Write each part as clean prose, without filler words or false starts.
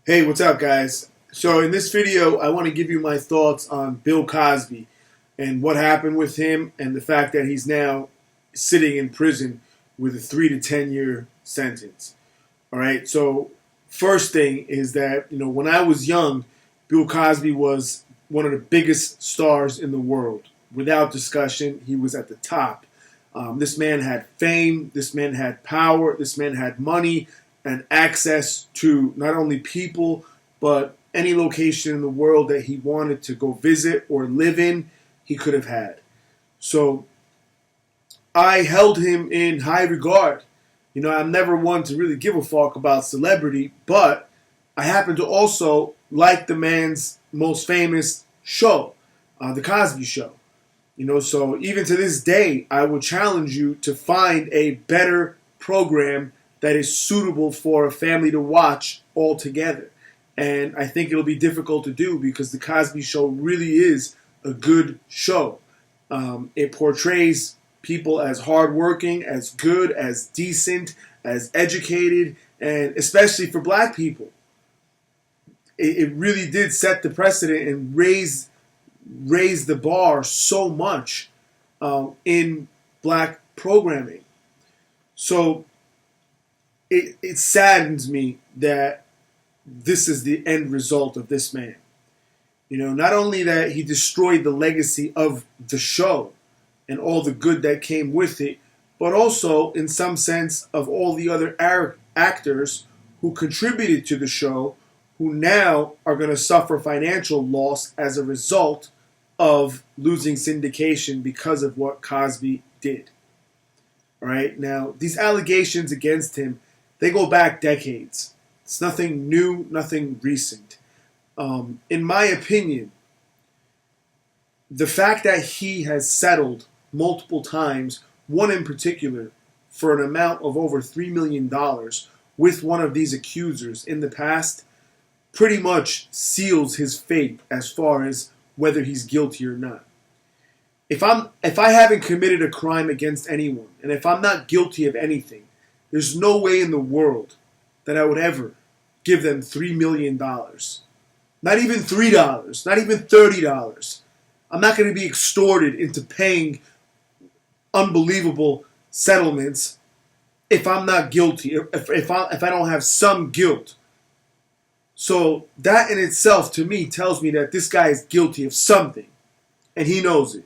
Hey, what's up, guys? So in this video, I want to give you my thoughts on Bill Cosby and what happened with him and the fact that he's now sitting in prison with a 3 to 10 year sentence. All right, so first thing is that, when I was young, Bill Cosby was one of the biggest stars in the world. Without discussion, he was at the top. This man had fame, this man had power, this man had money and access to not only people, but any location in the world that he wanted to go visit or live in, he could have had. So I held him in high regard. I'm never one to really give a fuck about celebrity, but I happen to also like the man's most famous show, The Cosby Show. So even to this day, I would challenge you to find a better program that is suitable for a family to watch all together. And I think it'll be difficult to do because The Cosby Show really is a good show. It portrays people as hardworking, as good, as decent, as educated, and especially for black people. It really did set the precedent and raise the bar so much in black programming. So it saddens me that this is the end result of this man. Not only that he destroyed the legacy of the show and all the good that came with it, but also, in some sense, of all the other actors who contributed to the show, who now are going to suffer financial loss as a result of losing syndication because of what Cosby did. All right, now, these allegations against him, they go back decades. It's nothing new, nothing recent. In my opinion, the fact that he has settled multiple times, one in particular, for an amount of over $3 million with one of these accusers in the past, pretty much seals his fate as far as whether he's guilty or not. If I haven't committed a crime against anyone, and if I'm not guilty of anything, there's no way in the world that I would ever give them $3 million. Not even $3, not even $30. I'm not going to be extorted into paying unbelievable settlements if I'm not guilty, if I don't have some guilt. So that in itself, to me, tells me that this guy is guilty of something, and he knows it.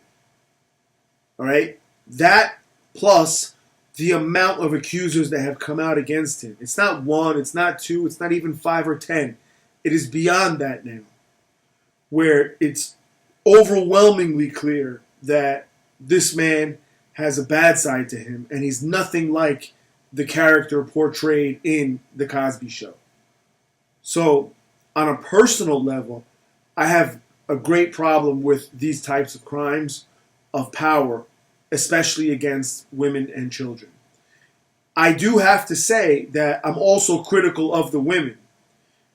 All right? That plus the amount of accusers that have come out against him. It's not one, it's not two, it's not even 5 or 10. It is beyond that now, where it's overwhelmingly clear that this man has a bad side to him, and he's nothing like the character portrayed in The Cosby Show. So, on a personal level, I have a great problem with these types of crimes of power, especially against women and children. I do have to say that I'm also critical of the women,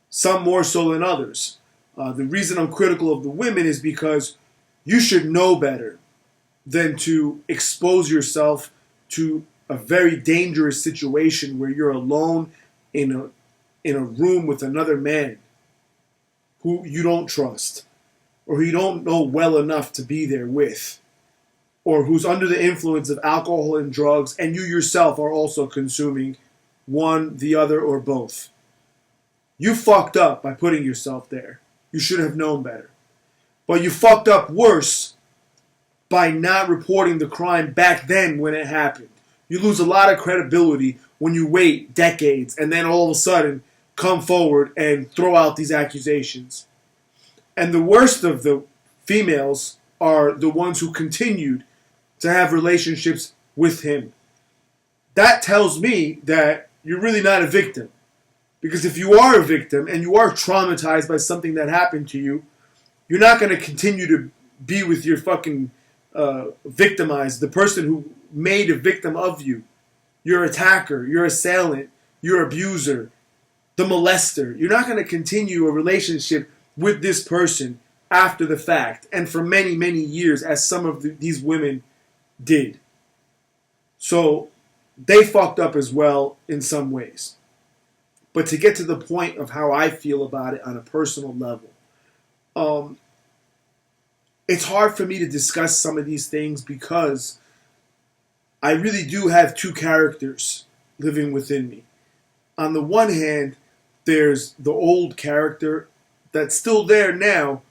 some more so than others. The reason I'm critical of the women is because you should know better than to expose yourself to a very dangerous situation where you're alone in a room with another man who you don't trust or who you don't know well enough to be there with, or who's under the influence of alcohol and drugs, and you yourself are also consuming one, the other, or both. You fucked up by putting yourself there. You should have known better. But you fucked up worse by not reporting the crime back then when it happened. You lose a lot of credibility when you wait decades and then all of a sudden come forward and throw out these accusations. And the worst of the females are the ones who continued to have relationships with him. That tells me that you're really not a victim. Because if you are a victim and you are traumatized by something that happened to you, you're not going to continue to be with your fucking victimized, the person who made a victim of you, your attacker, your assailant, your abuser, the molester. You're not going to continue a relationship with this person after the fact and for many, many years, as some of these women did. So they fucked up as well in some ways. But to get to the point of how I feel about it on a personal level, it's hard for me to discuss some of these things because I really do have two characters living within me. On the one hand, there's the old character that's still there now,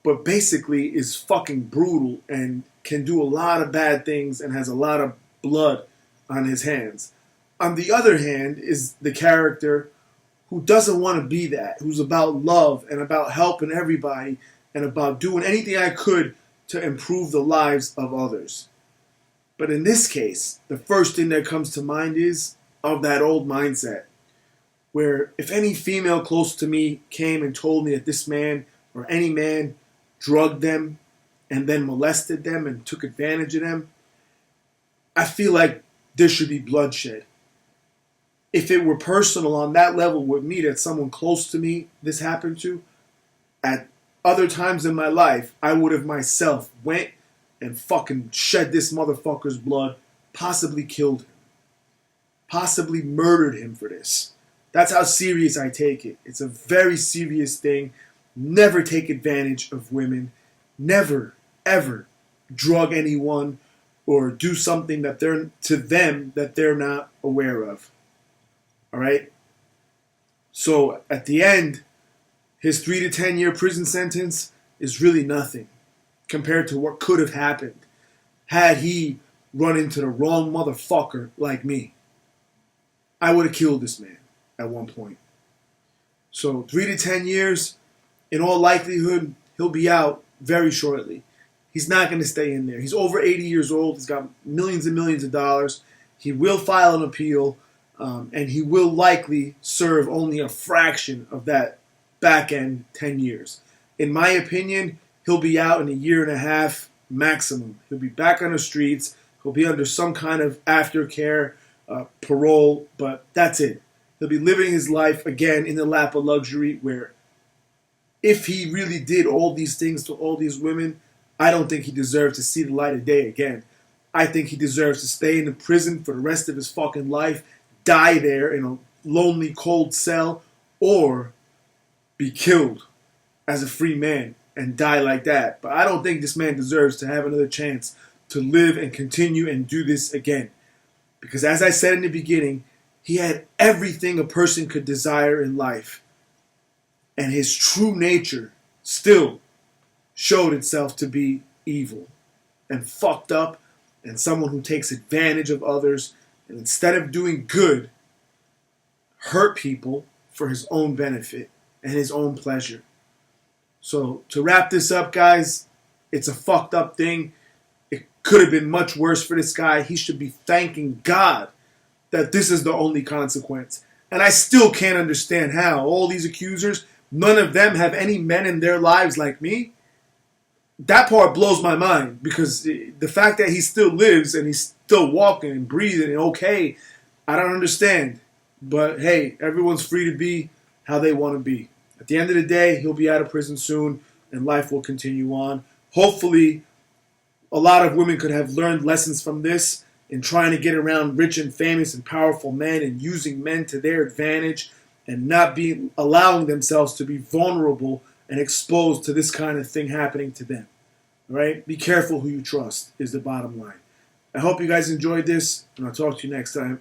but basically is fucking brutal and can do a lot of bad things and has a lot of blood on his hands. On the other hand is the character who doesn't want to be that, who's about love and about helping everybody and about doing anything I could to improve the lives of others. But in this case, the first thing that comes to mind is of that old mindset, where if any female close to me came and told me that this man or any man drugged them and then molested them and took advantage of them, I feel like there should be bloodshed. If it were personal on that level with me, that someone close to me this happened to, at other times in my life, I would have myself went and fucking shed this motherfucker's blood, possibly killed him, possibly murdered him for this. That's how serious I take it. It's a very serious thing. Never take advantage of women. Never, ever drug anyone or do something that they're to them that they're not aware of. All right? So at the end, his 3 to 10 year prison sentence is really nothing compared to what could have happened had he run into the wrong motherfucker like me. I would have killed this man at one point. So 3 to 10 years, in all likelihood, he'll be out very shortly. He's not going to stay in there. He's over 80 years old. He's got millions and millions of dollars. He will file an appeal, and he will likely serve only a fraction of that back end 10 years. In my opinion, he'll be out in a year and a half maximum. He'll be back on the streets. He'll be under some kind of aftercare, parole, but that's it. He'll be living his life again in the lap of luxury, where if he really did all these things to all these women, I don't think he deserves to see the light of day again. I think he deserves to stay in the prison for the rest of his fucking life, die there in a lonely, cold cell, or be killed as a free man and die like that. But I don't think this man deserves to have another chance to live and continue and do this again. Because as I said in the beginning, he had everything a person could desire in life. And his true nature still showed itself to be evil and fucked up and someone who takes advantage of others, and instead of doing good, hurt people for his own benefit and his own pleasure. So to wrap this up, guys, it's a fucked up thing. It could have been much worse for this guy. He should be thanking God that this is the only consequence. And I still can't understand how all these accusers, none of them have any men in their lives like me. That part blows my mind, because the fact that he still lives and he's still walking and breathing and okay, I don't understand. But hey, everyone's free to be how they want to be. At the end of the day, he'll be out of prison soon and life will continue on. Hopefully, a lot of women could have learned lessons from this in trying to get around rich and famous and powerful men and using men to their advantage and not allowing themselves to be vulnerable and exposed to this kind of thing happening to them. All right? Be careful who you trust is the bottom line. I hope you guys enjoyed this, and I'll talk to you next time.